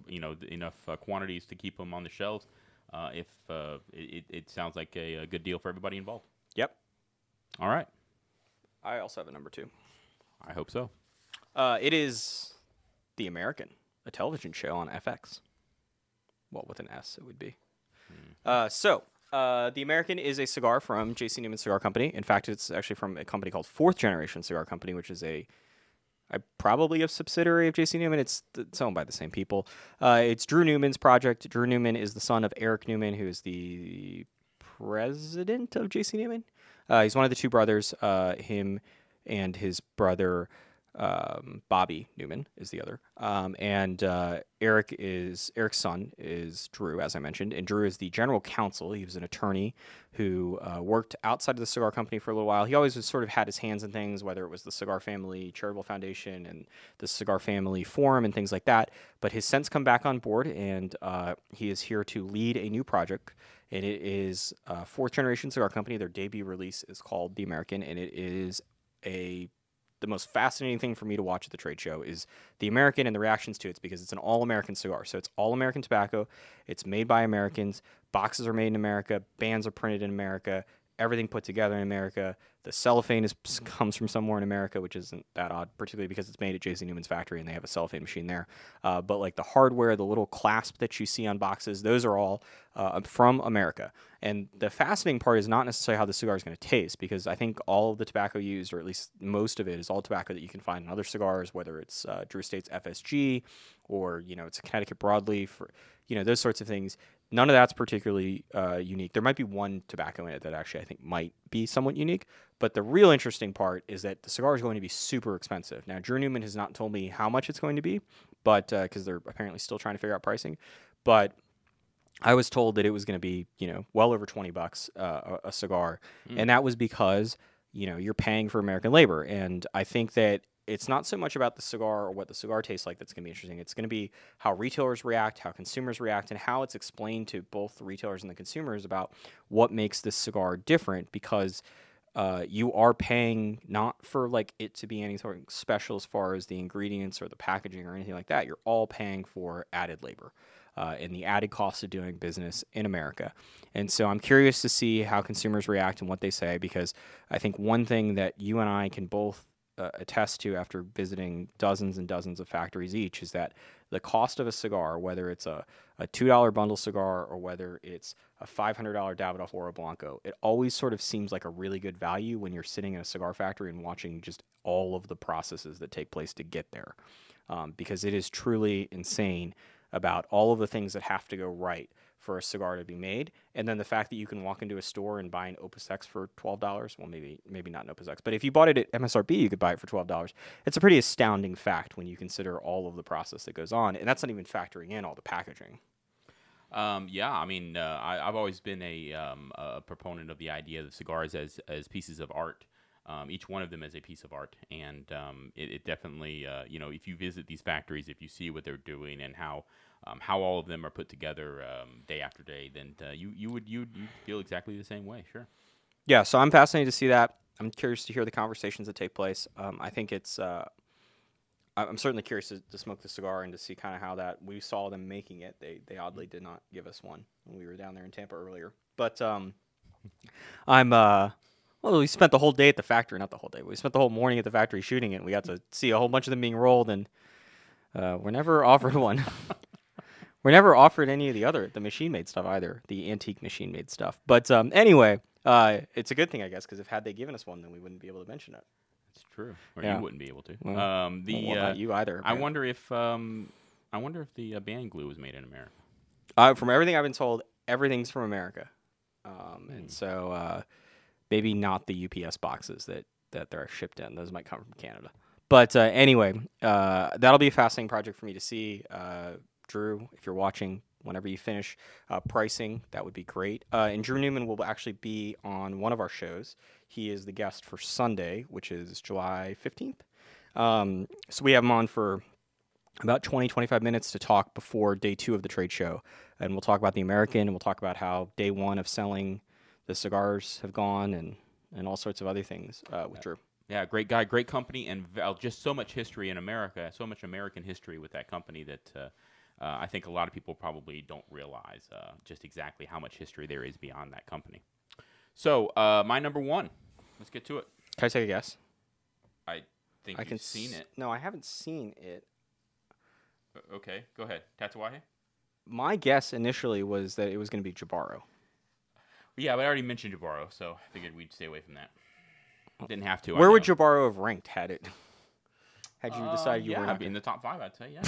enough quantities to keep them on the shelves, it sounds like a good deal for everybody involved. Yep. All right. I also have a number 2. I hope so. It is The American, a television show on FX. Well, with an S, it would be. The American is a cigar from J.C. Newman Cigar Company. In fact, it's actually from a company called Fourth Generation Cigar Company, which is probably a subsidiary of J.C. Newman. It's owned by the same people. It's Drew Newman's project. Drew Newman is the son of Eric Newman, who is the president of J.C. Newman. He's one of the 2 brothers. Him and his brother Bobby Newman is the other. Eric's son is Drew, as I mentioned, and Drew is the general counsel. He was an attorney who worked outside of the cigar company for a little while. He always sort of had his hands in things, whether it was the Cigar Family Charitable Foundation and the Cigar Family Forum and things like that. But he's since come back on board, and he is here to lead a new project. And it is Fourth Generation Cigar Company. Their debut release is called The American, and it is the most fascinating thing for me to watch at the trade show is The American and the reactions to it, because it's an all-American cigar. So it's all-American tobacco. It's made by Americans. Boxes are made in America. Bands are printed in America. Everything put together in America. The cellophane comes from somewhere in America, which isn't that odd, particularly because it's made at J.C. Newman's factory and they have a cellophane machine there. But like the hardware, the little clasp that you see on boxes, those are all from America. And the fascinating part is not necessarily how the cigar is going to taste, because I think all of the tobacco used, or at least most of it, is all tobacco that you can find in other cigars, whether it's Drew Estate's FSG or, it's a Connecticut broadleaf, or, those sorts of things. None of that's particularly unique. There might be one tobacco in it that actually I think might be somewhat unique. But the real interesting part is that the cigar is going to be super expensive. Now, Drew Newman has not told me how much it's going to be, but because they're apparently still trying to figure out pricing. But I was told that it was going to be, well over $20 a cigar. And that was because, you're paying for American labor. And I think that it's not so much about the cigar or what the cigar tastes like that's going to be interesting. It's going to be how retailers react, how consumers react, and how it's explained to both the retailers and the consumers about what makes this cigar different, because you are paying not for like it to be anything special as far as the ingredients or the packaging or anything like that. You're all paying for added labor and the added cost of doing business in America. And so I'm curious to see how consumers react and what they say, because I think one thing that you and I can both attest to after visiting dozens and dozens of factories each is that the cost of a cigar, whether it's a $2 bundle cigar or whether it's a $500 Davidoff Oro Blanco, it always sort of seems like a really good value when you're sitting in a cigar factory and watching just all of the processes that take place to get there. Because it is truly insane about all of the things that have to go right for a cigar to be made, and then the fact that you can walk into a store and buy an Opus X for $12. Well, maybe not an Opus X, but if you bought it at MSRP, you could buy it for $12. It's a pretty astounding fact when you consider all of the process that goes on, and that's not even factoring in all the packaging. I've always been a proponent of the idea of cigars as pieces of art. Each one of them is a piece of art, and it definitely, if you visit these factories, if you see what they're doing and how all of them are put together day after day, then you'd feel exactly the same way. Sure. Yeah, so I'm fascinated to see that. I'm curious to hear the conversations that take place. I think it's. I'm certainly curious to smoke the cigar and to see kind of how that. We saw them making it. They oddly did not give us one when we were down there in Tampa earlier. But well, we spent the whole day at the factory. Not the whole day. We spent the whole morning at the factory shooting it. And we got to see a whole bunch of them being rolled, and we're never offered one. We're never offered any of the machine-made stuff either, the antique machine-made stuff. But anyway, it's a good thing, I guess, because had they given us one, then we wouldn't be able to mention it. It's true. Or Yeah. you wouldn't be able to. Well, not you either. I wonder if the band glue was made in America. From everything I've been told, everything's from America, and so maybe not the UPS boxes that they're shipped in. Those might come from Canada. But anyway, that'll be a fascinating project for me to see. Drew, if you're watching, whenever you finish pricing, that would be great. And Drew Newman will actually be on one of our shows. He is the guest for Sunday, which is July 15th. So we have him on for about 20-25 minutes to talk before day 2 of the trade show. And we'll talk about the American, and we'll talk about how day 1 of selling the cigars have gone, and all sorts of other things with Drew. Yeah, great guy, great company, and just so much history in America, so much American history with that company that I think a lot of people probably don't realize just exactly how much history there is beyond that company. So, my number 1. Let's get to it. Can I take a guess? I think you've seen it. No, I haven't seen it. Okay, go ahead. Tatuaje? My guess initially was that it was going to be Jabaro. Yeah, but I already mentioned Jabaro, so I figured we'd stay away from that. Didn't have to. Where would Jabaro have ranked had you decided you were not in the top 5, I'd say, yeah.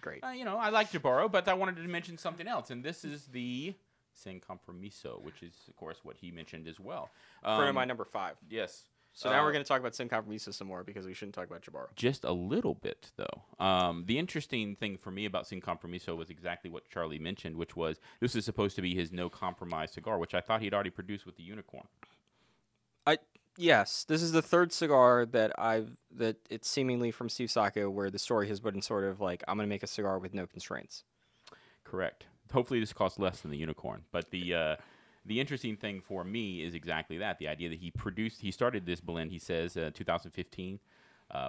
Great. I like Jabaro, but I wanted to mention something else, and this is the Sin Compromiso, which is, of course, what he mentioned as well. Friend of my number 5. Yes. So now we're going to talk about Sin Compromiso some more because we shouldn't talk about Jabaro. Just a little bit, though. The interesting thing for me about Sin Compromiso was exactly what Charlie mentioned, which was this is supposed to be his no-compromise cigar, which I thought he'd already produced with the Unicorn. Yes, this is the 3rd cigar that it's seemingly from Steve Sacco where the story has been sort of like, I'm going to make a cigar with no constraints. Correct. Hopefully this costs less than the Unicorn. But the interesting thing for me is exactly that, the idea that he started this blend, he says, 2015,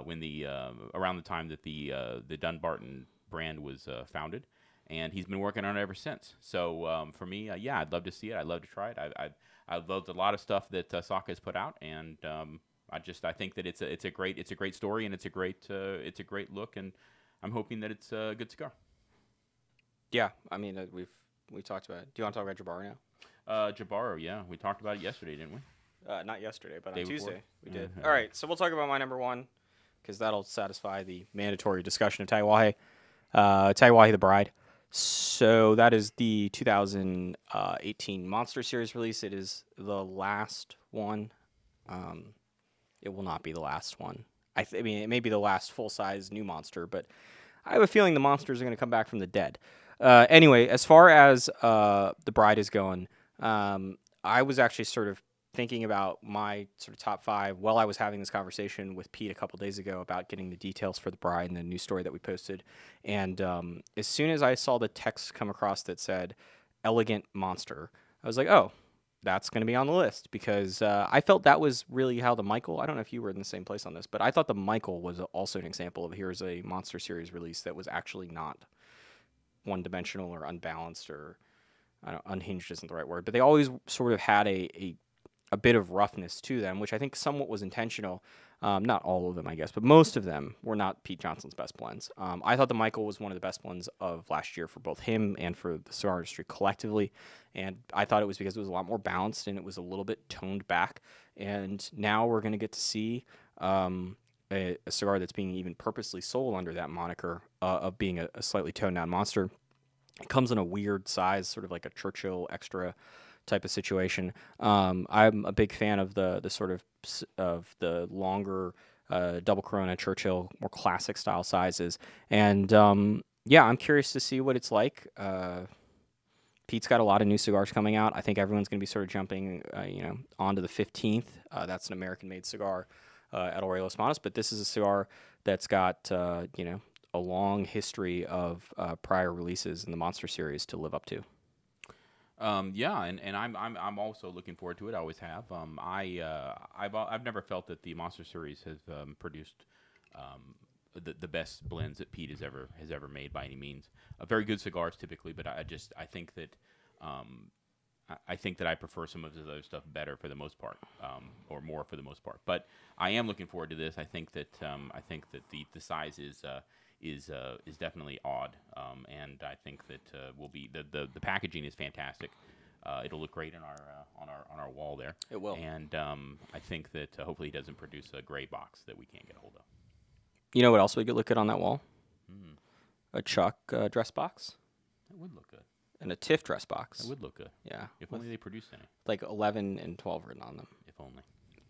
when around the time that the Dunbarton brand was founded. And he's been working on it ever since. So for me, I'd love to see it. I'd love to try it. I've loved a lot of stuff that Saka has put out, and I think that it's a great story, and it's a great look, and I'm hoping that it's a good cigar. Yeah, I mean we talked about it. Do you want to talk about Jabaro now? Jabaro, yeah, we talked about it yesterday, didn't we? Not yesterday, but on Tuesday Tuesday we did. All right, so we'll talk about my number 1 because that'll satisfy the mandatory discussion of Taiwahe. Taiwahe the Bride. So that is the 2018 Monster Series release. It is the last one. It will not be the last one. I mean, it may be the last full-size new monster, but I have a feeling the monsters are going to come back from the dead. Anyway, as far as the Bride is going, I was actually sort of thinking about my sort of top 5 while I was having this conversation with Pete a couple days ago about getting the details for the Bride and the new story that we posted. And as soon as I saw the text come across that said Elegant Monster, I was like, oh, that's going to be on the list because I felt that was really how the Michael, I don't know if you were in the same place on this, but I thought the Michael was also an example of here's a Monster Series release that was actually not one-dimensional or unbalanced or unhinged isn't the right word, but they always sort of had a bit of roughness to them, which I think somewhat was intentional. Not all of them, I guess, but most of them were not Pete Johnson's best blends. I thought the Michael was one of the best blends of last year for both him and for the cigar industry collectively, and I thought it was because it was a lot more balanced and it was a little bit toned back, and now we're going to get to see a cigar that's being even purposely sold under that moniker of being a slightly toned down monster. It comes in a weird size, sort of like a Churchill Extra type of situation. I'm a big fan of the sort of the longer double Corona Churchill, more classic style sizes, and I'm curious to see what it's like. Pete's got a lot of new cigars coming out. I think everyone's going to be sort of jumping, onto the 15th. That's an American-made cigar at El Rey Los Manos, but this is a cigar that's got a long history of prior releases in the Monster Series to live up to. And I'm also looking forward to it. I always have. I've never felt that the Monster Series has produced the best blends that Pete has ever made by any means. Very good cigars typically, but I think that I prefer some of his other stuff better for the most part, or more for the most part. But I am looking forward to this. I think that the size is definitely odd, and I think that will be the packaging is fantastic. It'll look great on our wall there. It will, and I think that hopefully he doesn't produce a gray box that we can't get a hold of. You know what else we could look at on that wall? A Chuck dress box. That would look good. and a TIFF dress box. That would look good. Yeah. If only they produced any. Like 11 and 12 written on them. If only.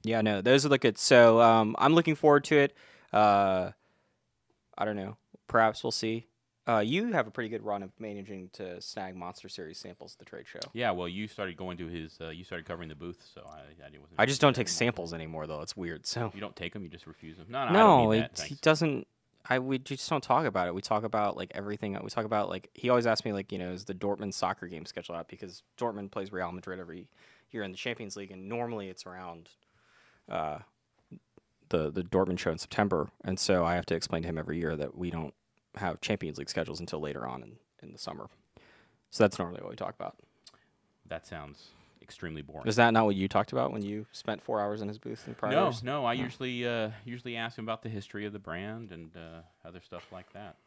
Yeah, no, those would look good. So I'm looking forward to it. I don't know. Perhaps we'll see. You have a pretty good run of managing to snag Monster Series samples at the trade show. Yeah, well, you started going to his. You started covering the booth, so I wasn't. I just don't take samples anymore, though. It's weird. So You don't take them. You just refuse them. No, I no, don't need that. he Thanks. doesn't. We just don't talk about it. We talk about like everything. We talk about like he always asks me like is the Dortmund soccer game scheduled out because Dortmund plays Real Madrid every year in the Champions League, and normally it's around the Dortmund show in September, and so I have to explain to him every year that we don't have Champions League schedules until later on in the summer. So that's normally what we talk about. That sounds extremely boring. Is that not what you talked about when you spent 4 hours in his booth in prior years? No. I usually ask him about the history of the brand and other stuff like that.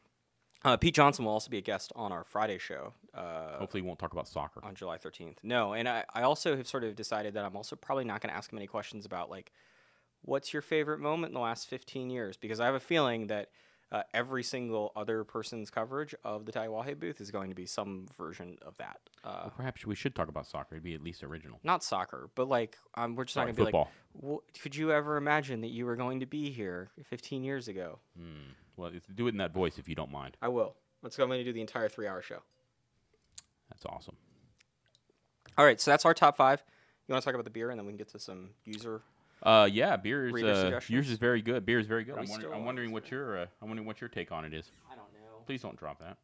Pete Johnson will also be a guest on our Friday show. Hopefully, he won't talk about soccer. On July 13th. No, and I also have sort of decided that I'm also probably not going to ask him any questions about, like, what's your favorite moment in the last 15 years? Because I have a feeling that every single other person's coverage of the Taiwahe booth is going to be some version of that. Well, perhaps we should talk about soccer. It'd be at least original. Not soccer, but, like, we're just Sorry, not going to be football. like, could you ever imagine that you were going to be here 15 years ago? Well, do it in that voice if you don't mind. I will. Let's go. I'm going to do the entire 3-hour show. That's awesome. All right, so that's our top 5. You want to talk about the beer, and then we can get to some user. Yeah, beer Reader is suggestions? yours is very good. Beer is very good. Are I'm we wondering, still I'm on wondering what Instagram? your take on it is. I don't know. Please don't drop that.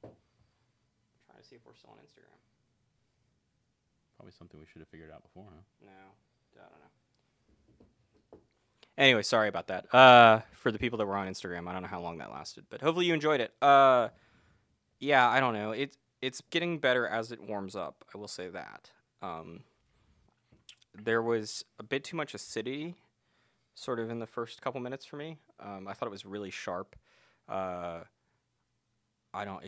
Trying to see if we're still on Instagram. Probably something we should have figured out before, huh? No, I don't know. Anyway, sorry about that. For the people that were on Instagram, I don't know how long that lasted, but hopefully you enjoyed it. Yeah, I don't know. It's getting better as it warms up. I will say that. There was a bit too much acidity, sort of in the first couple minutes for me. I thought it was really sharp. It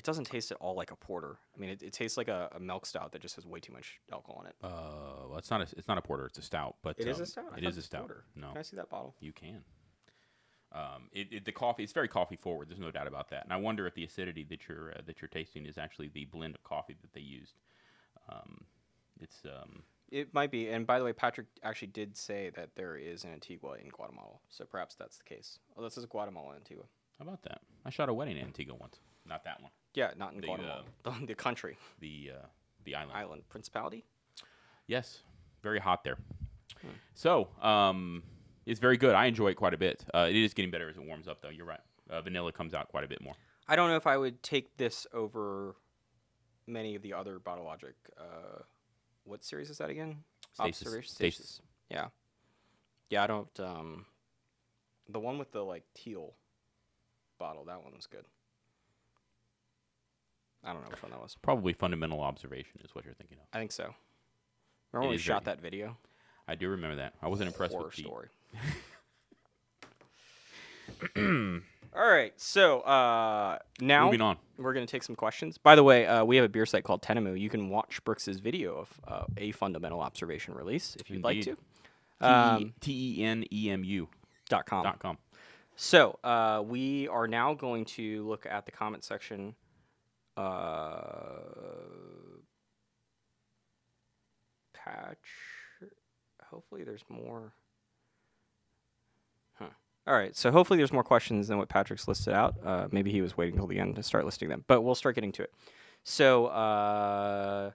doesn't taste at all like a porter. I mean, it tastes like a milk stout that just has way too much alcohol in it. Well, it's not a porter. It's a stout. But It is a stout? I It thought is a it's stout. porter. No, Can I see that bottle? you can. The coffee. It's very coffee forward. There's no doubt about that. And I wonder if the acidity that you're tasting is actually the blend of coffee that they used. It might be. And by the way, Patrick actually did say that there is an Antigua in Guatemala. So perhaps that's the case. Oh, this is Guatemala Antigua. How about that? I shot a wedding in Antigua once. Not that one. Yeah, not in Guatemala. The country. The island. Island. Principality? Yes, very hot there. So, it's very good. I enjoy it quite a bit. It is getting better as it warms up, though. You're right. Vanilla comes out quite a bit more. I don't know if I would take this over many of the other Bottle Logic. What series is that again? Stasis. Observation? Stasis. Yeah. Yeah, I don't. The one with the like teal bottle, that one was good. I don't know which one that was. Probably fundamental observation is what you're thinking of. I think so. Remember when we shot that video? I do remember that. I wasn't impressed Horror with the story. All right, so now Moving on. we're going to take some questions. By the way, we have a beer site called Tenemu. You can watch Brooks's video of a fundamental observation release if you'd like to. TENEMU.com. .com. So we are now going to look at the comment section. Patch. Hopefully there's more. All right, so hopefully there's more questions than what Patrick's listed out. Maybe he was waiting till the end to start listing them, but we'll start getting to it. So,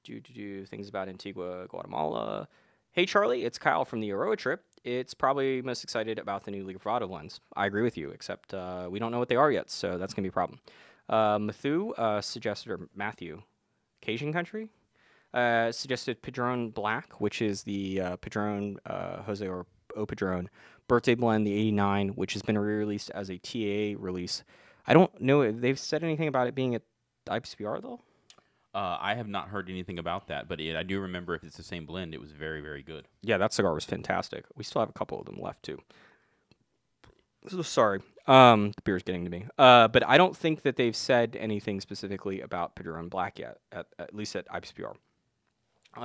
things about Antigua, Guatemala. Hey, Charlie, it's Kyle from the Aroa trip. It's probably most excited about the new Librado blends. I agree with you, except we don't know what they are yet, so that's going to be a problem. Matthew, Cajun Country, suggested Padron Black, which is the Padron Jose or O Padron birthday blend, the 89, which has been re-released as a TAA release. I don't know if they've said anything about it being at IPCPR, though. I have not heard anything about that, but I do remember if it's the same blend, it was very, very good. Yeah, that cigar was fantastic. We still have a couple of them left, too. So sorry. The beer's getting to me. But I don't think that they've said anything specifically about Padron Black yet, at least at IPCPR.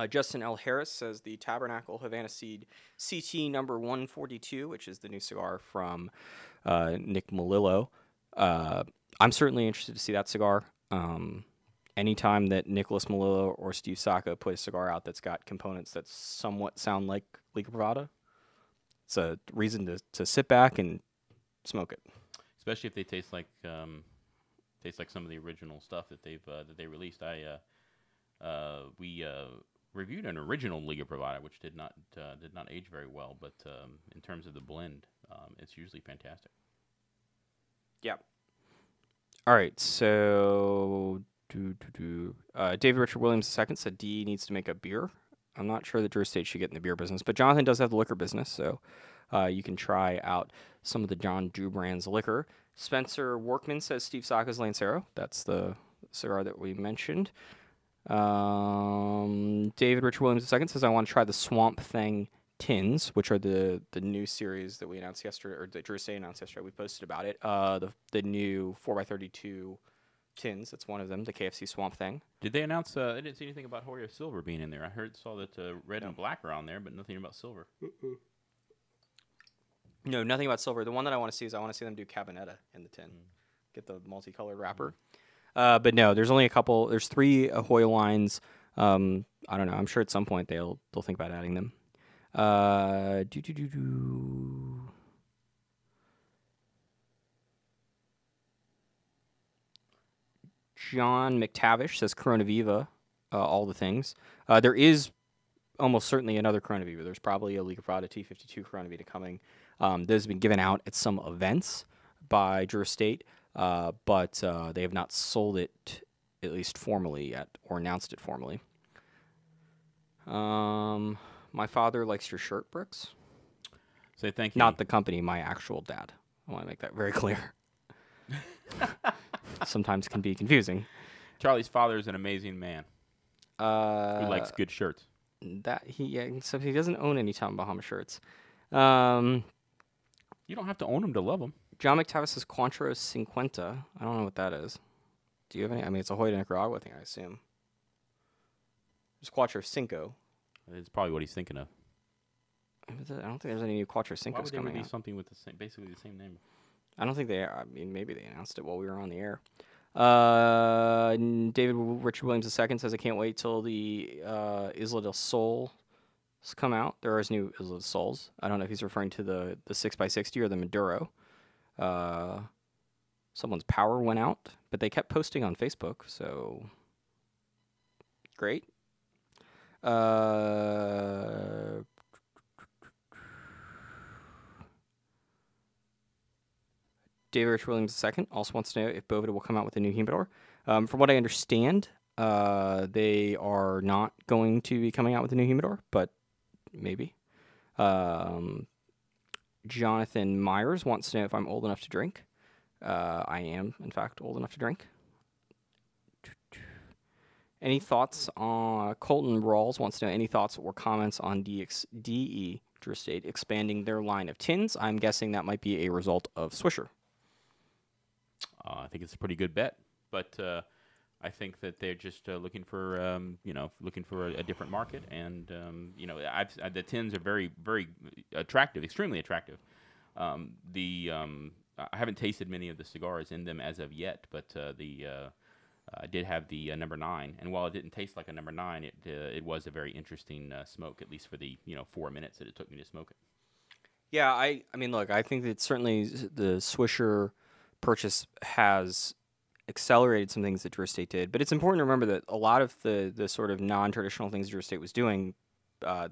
Justin L. Harris says the Tabernacle Havana Seed CT number 142, which is the new cigar from Nick Melillo. I'm certainly interested to see that cigar. anytime that Nicholas Melillo or Steve Sacco put a cigar out that's got components that somewhat sound like Liga Privada, it's a reason to sit back and smoke it. Especially if they taste like some of the original stuff that they released. We reviewed an original Liga Privada, which did not age very well, but in terms of the blend, it's usually fantastic. Yeah. All right, so David Richard Williams II said D needs to make a beer. I'm not sure that Drew Estate should get in the beer business, but Jonathan does have the liquor business, so you can try out some of the John Drew brand's liquor. Spencer Workman says Steve Sacco's Lancero. That's the cigar that we mentioned. David Richard Williams II says, I want to try the Swamp Thing tins, which are the new series that we announced yesterday, or that Drew Estate announced yesterday. We posted about it. The new 4x32 tins. That's one of them, the KFC Swamp Thing. Did they announce? I didn't see anything about Hoya Silver being in there. I saw that red and black are on there, but nothing about silver. No, nothing about silver. The one that I want to see is I want to see them do Cabinetta in the tin. Get the multicolored wrapper. But no, there's only a couple. There's 3 Hoya lines. I don't know. I'm sure at some point they'll think about adding them. John McTavish says Corona Viva, all the things. There is almost certainly another Corona Viva. There's probably a Liga Privada T52 Corona Viva coming. That has been given out at some events by Drew Estate, but they have not sold it, at least formally yet, or announced it formally. My father likes your shirt, Brooks. Say thank you. Not the company, my actual dad. I want to make that very clear. Sometimes can be confusing. Charlie's father is an amazing man who likes good shirts. So he doesn't own any Tommy Bahama shirts. You don't have to own them to love them. John McTavish says Cointreau 50. I don't know what that is. Do you have any? I mean, it's a Hoya Nicaragua thing, I assume. There's Cointreau 5. It's probably what he's thinking of. I don't think there's any new Cointreau 5s coming out. Why would they release something with basically the same name? I don't think they are. I mean, maybe they announced it while we were on the air. David Richard Williams II says, I can't wait till the Isla del Sol come out. There is new Isla del Sols. I don't know if he's referring to the 6x60 or the Maduro. Someone's power went out, but they kept posting on Facebook, so great. David Rich Williams II also wants to know if Boveda will come out with a new humidor. From what I understand, they are not going to be coming out with a new humidor, but maybe. Jonathan Myers wants to know if I'm old enough to drink. I am, in fact, old enough to drink. Any thoughts on Colton Rawls wants to know any thoughts or comments on DE Drew Estate expanding their line of tins? I'm guessing that might be a result of Swisher. I think it's a pretty good bet, but I think that they're just looking for a different market, and the tins are very, very attractive, extremely attractive. I haven't tasted many of the cigars in them as of yet, but I did have the number 9, and while it didn't taste like a number 9, it was a very interesting smoke, at least for the 4 minutes that it took me to smoke it. Yeah, I mean, look, I think that certainly the Swisher purchase has accelerated some things that Drew Estate did, but it's important to remember that a lot of the sort of non-traditional things Drew Estate was doing,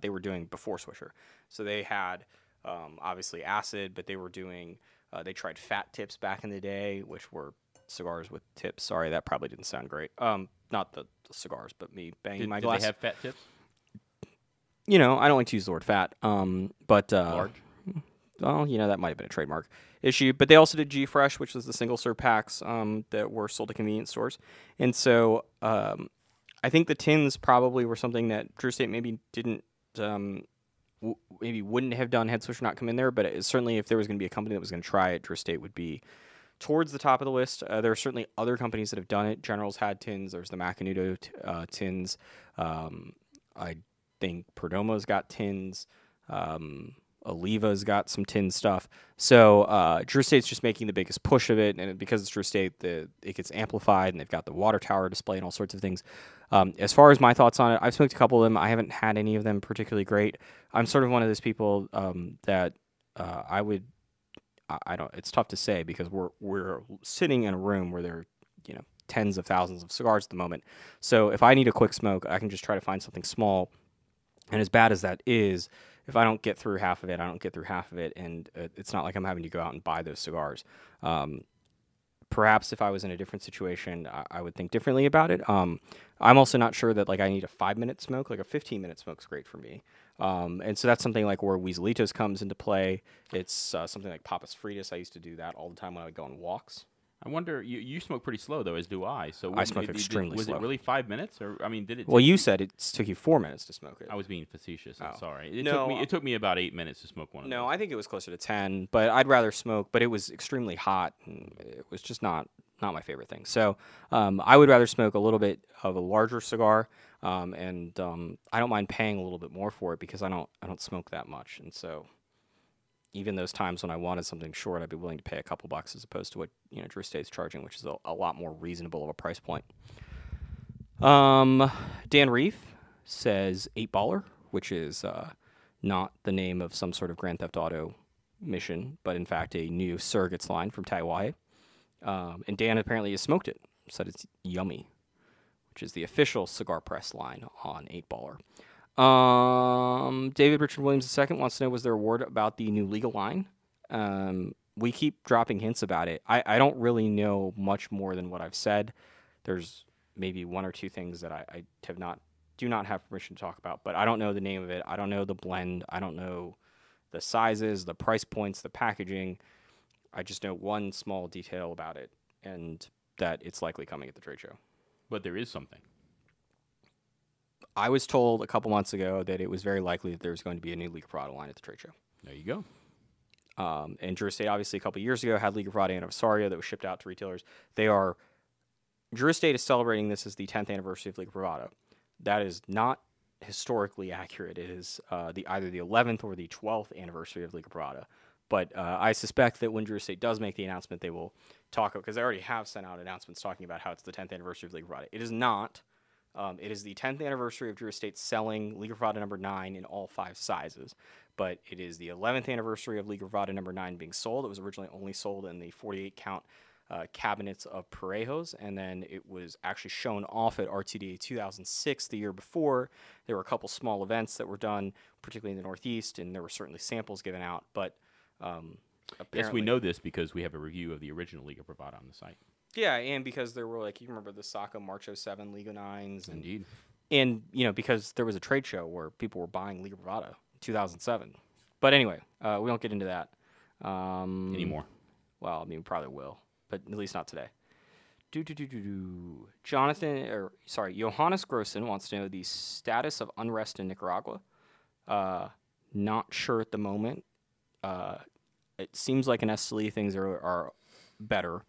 they were doing before Swisher. So they had obviously acid, but they were doing they tried fat tips back in the day, which were cigars with tips. Sorry, that probably didn't sound great. Not the cigars, but me banging my glass. Did they have fat tips? I don't like to use the word fat, but large. Well, that might have been a trademark issue. But they also did G-Fresh, which was the single-serve packs that were sold at convenience stores. And so I think the tins probably were something that Drew Estate maybe didn't, maybe wouldn't have done had Swisher not come in there. But certainly if there was going to be a company that was going to try it, Drew Estate would be towards the top of the list. There are certainly other companies that have done it. General's had tins. There's the Macanudo tins. I think Perdomo's got tins. Oliva's got some tin stuff. So Drew Estate's just making the biggest push of it, and because it's Drew Estate, it gets amplified, and they've got the water tower display and all sorts of things. As far as my thoughts on it, I've smoked a couple of them. I haven't had any of them particularly great. I'm sort of one of those people that I would. I don't. It's tough to say because we're sitting in a room where there are, tens of thousands of cigars at the moment. So if I need a quick smoke, I can just try to find something small. And as bad as that is, if I don't get through half of it, I don't get through half of it, and it's not like I'm having to go out and buy those cigars. Perhaps if I was in a different situation, I would think differently about it. I'm also not sure that I need a 5-minute smoke. Like a 15-minute smoke's great for me. And so that's something like where Weaselitos comes into play. It's something like Papas Fritas. I used to do that all the time when I would go on walks. I wonder, you smoke pretty slow, though, as do I. So I smoke extremely slow. Was it really 5 minutes? Or, did it... Well, you said it took you 4 minutes to smoke it. I was being facetious. I'm sorry. It took me about 8 minutes to smoke one of those. No, I think it was closer to 10, but I'd rather smoke. But it was extremely hot, and it was just not my favorite thing. So I would rather smoke a little bit of a larger cigar, and I don't mind paying a little bit more for it because I don't smoke that much, and so even those times when I wanted something short, I'd be willing to pay a couple bucks as opposed to what Drew Estate's charging, which is a lot more reasonable of a price point. Dan Reef says 8-baller, which is not the name of some sort of Grand Theft Auto mission, but in fact a new surrogates line from Taiwan. And Dan apparently has smoked it, said it's yummy, which is the official cigar press line on 8-baller. David Richard Williams II wants to know, was there a word about the new legal line? We keep dropping hints about it. I don't really know much more than what I've said. There's maybe one or two things that I do not have permission to talk about, but I don't know the name of it. I don't know the blend. I don't know the sizes, the price points, the packaging. I just know one small detail about it, and that it's likely coming at the trade show. But there is something. I was told a couple months ago that it was very likely that there was going to be a new Liga Privada line at the trade show. There you go. And Drew Estate, obviously, a couple years ago, had Liga Privada Anniversario that was shipped out to retailers. Drew Estate is celebrating this as the 10th anniversary of Liga Privada. That is not historically accurate. It is either the 11th or the 12th anniversary of Liga Privada. But I suspect that when Drew Estate does make the announcement, they will talk, because they already have sent out announcements talking about how it's the 10th anniversary of Liga Privada. It is not. It is the 10th anniversary of Drew Estate selling Liga Privada number 9 in all 5 sizes. But it is the 11th anniversary of Liga Privada number 9 being sold. It was originally only sold in the 48-count cabinets of Preshows, and then it was actually shown off at RTDA 2006 the year before. There were a couple small events that were done, particularly in the Northeast, and there were certainly samples given out. But yes, we know this because we have a review of the original Liga Privada on the site. Yeah, and because there were, you remember the Saka March 07 Liga 9s. And, Indeed. And, because there was a trade show where people were buying Liga Privada in 2007. But anyway, we don't get into that. Anymore. Well, we probably will, but at least not today. Johannes Grossen wants to know the status of unrest in Nicaragua. Not sure at the moment. It seems like in Esteli things are better.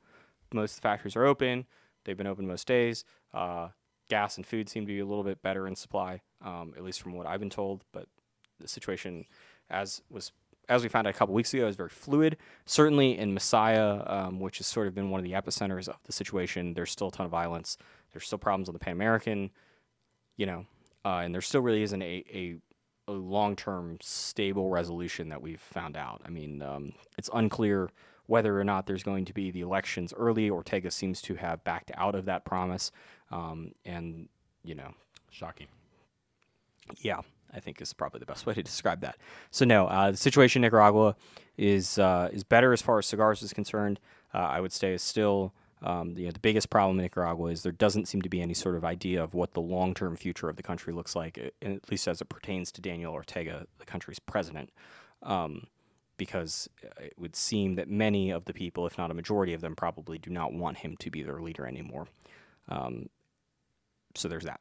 Most of the factories are open. They've been open most days. Gas and food seem to be a little bit better in supply, at least from what I've been told. But the situation, as we found out a couple weeks ago, is very fluid. Certainly in Messiah, which has sort of been one of the epicenters of the situation, there's still a ton of violence. There's still problems on the Pan American, and there still really isn't a long-term stable resolution that we've found out. I mean, it's unclear whether or not there's going to be the elections early. Ortega seems to have backed out of that promise, and Shocking. Yeah, I think is probably the best way to describe that. So no, the situation in Nicaragua is better as far as cigars is concerned. I would say is still the biggest problem in Nicaragua is there doesn't seem to be any sort of idea of what the long-term future of the country looks like, at least as it pertains to Daniel Ortega, the country's president. Because it would seem that many of the people, if not a majority of them, probably do not want him to be their leader anymore. So there's that.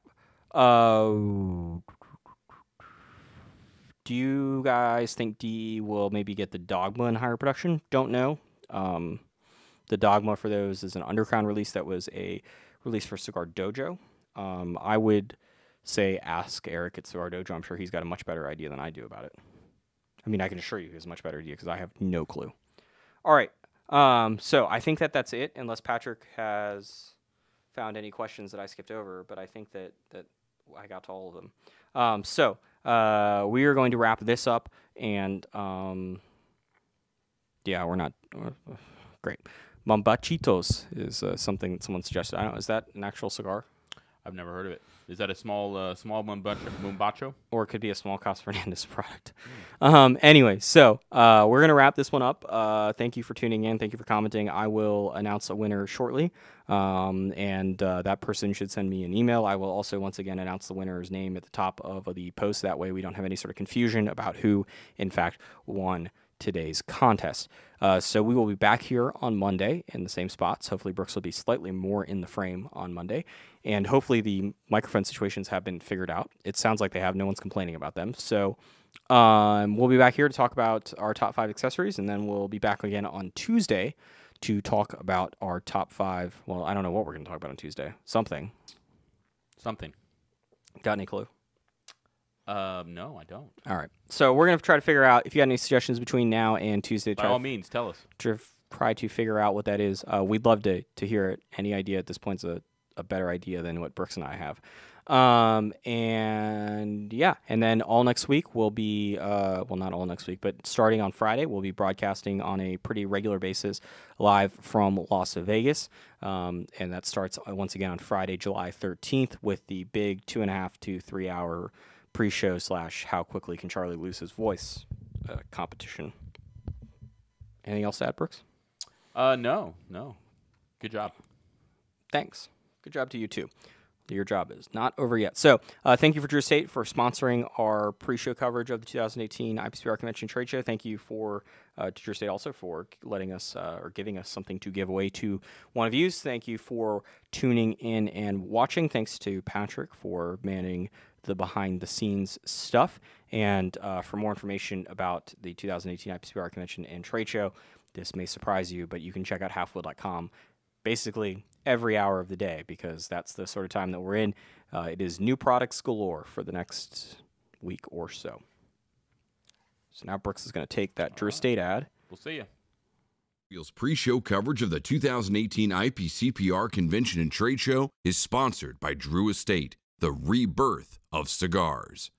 Do you guys think D will maybe get the Dogma in higher production? Don't know. The Dogma for those is an Underground release that was a release for Cigar Dojo. I would say ask Eric at Cigar Dojo. I'm sure he's got a much better idea than I do about it. I mean, I can assure you it's a much better idea because I have no clue. All right. So I think that's it, unless Patrick has found any questions that I skipped over, but I think that I got to all of them. We are going to wrap this up, and yeah, we're not great. Mambachitos is something that someone suggested. I don't know. Is that an actual cigar? I've never heard of it. Is that a small mumbacho? Or it could be a small Cas Fernandez product. Anyway, so we're going to wrap this one up. Thank you for tuning in. Thank you for commenting. I will announce a winner shortly, and that person should send me an email. I will also, once again, announce the winner's name at the top of the post. That way we don't have any sort of confusion about who, in fact, won today's contest. So we will be back here on Monday in the same spots. Hopefully Brooks will be slightly more in the frame on Monday, and hopefully the microphone situations have been figured out. It sounds like they have. No one's complaining about them. So we'll be back here to talk about our top 5 accessories, and then we'll be back again on Tuesday to talk about our top 5. Well, I don't know what we're going to talk about on Tuesday. Something. Got any clue? No, I don't. All right. So we're going to try to figure out if you got any suggestions between now and Tuesday. By all means, tell us. Try to figure out what that is. We'd love to hear it. Any idea at this point is a better idea than what Brooks and I have. And yeah, and then all next week we'll be, well, not all next week, but starting on Friday, we'll be broadcasting on a pretty regular basis live from Las Vegas. And that starts once again on Friday, July 13th with the big 2.5 to 3 hour pre-show / how quickly can Charlie lose his voice competition. Anything else to add, Brooks? No. Good job. Thanks. Good job to you too. Your job is not over yet. So thank you for Drew Estate for sponsoring our pre-show coverage of the 2018 IPCPR Convention Trade Show. Thank you for Drew Estate also for letting us or giving us something to give away to one of you. Thank you for tuning in and watching. Thanks to Patrick for manning the behind-the-scenes stuff. And for more information about the 2018 IPCPR Convention and Trade Show, this may surprise you, but you can check out halfwheel.com basically every hour of the day, because that's the sort of time that we're in. It is new products galore for the next week or so. So now Brooks is going to take that Drew Estate ad. We'll see you. Wheels pre-show coverage of the 2018 IPCPR Convention and Trade Show is sponsored by Drew Estate, the rebirth of cigars.